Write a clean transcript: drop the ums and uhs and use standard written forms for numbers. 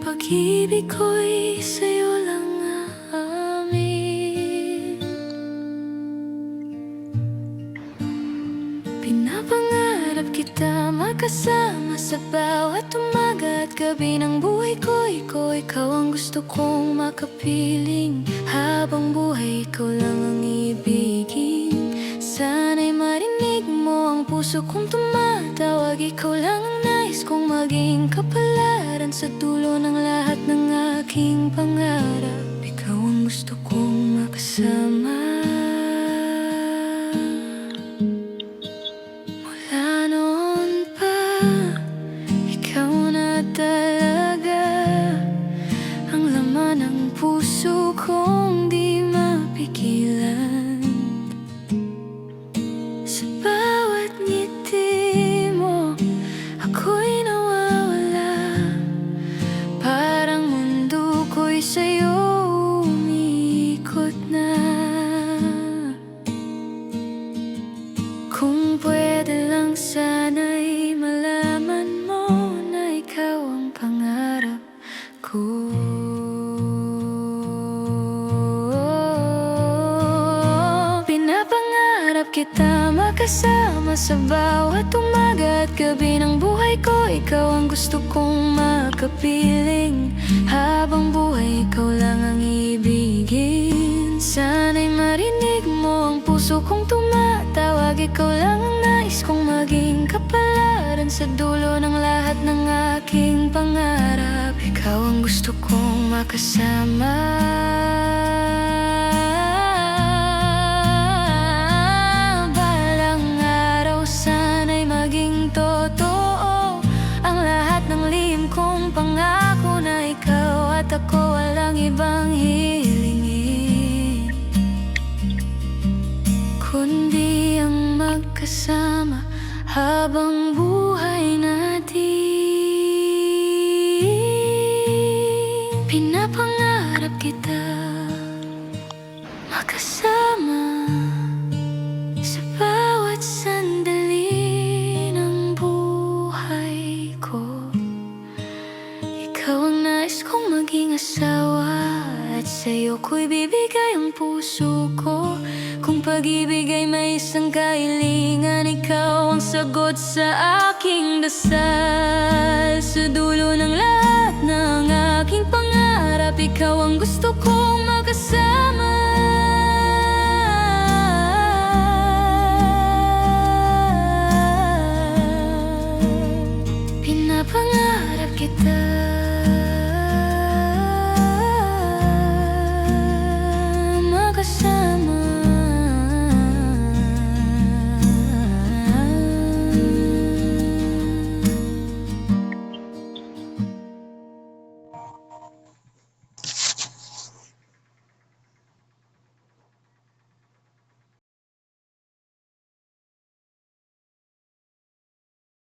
Pag-ibig ko'y sa'yo lang aamin. Pinapangarap kita makasama sa bawat umaga at gabi ng buhay ko. Ikaw ang gusto kong makapiling. Habang buhay, ikaw lang ang ibigin. Sana'y marinig mo ang puso kong tumatawag. Ikaw lang ang nais kong maging kapalaran sa dulo ng lahat ng aking pangarap. Ikaw ang gusto kong makasama. Mula noon pa, ikaw na talaga ang laman ng puso kong di mapigilan. Sa bawat ngiti mo, ako'y nawawala. Parang mundo ko'y sa'yo umiikot na. Kung pwede lang sana'y malaman mo na ikaw ang pangarap ko. Pinapangarap kita makasama sa bawat umaga at gabi ng buhay ko. Ikaw ang gusto kong makapiling. Habang buhay, ikaw lang ang ibigin. Sana'y marinig mo ang puso kong tumatawag. Ikaw lang ang nais kong maging kapalaran sa dulo ng lahat ng aking pangarap. Ikaw ang gusto kong makasama. Balang araw sana'y maging totoo ang lahat ng lihim kong pangako, na ikaw at ako walang ibang hilingin kundi ang magkasama habang buhay natin. Pinapangarap kita makasama sa bawat sandali ng buhay ko. Ikaw ang nais kong maging asawa at sa'yo ko'y bibigay ang puso ko. Kung pag-ibig ay may isang kahilingan, ikaw ang sagot sa aking dasal. Sa dulo ng lahat ng aking pangarap, ikaw ang gusto kong makasama. Pinapangarap kita.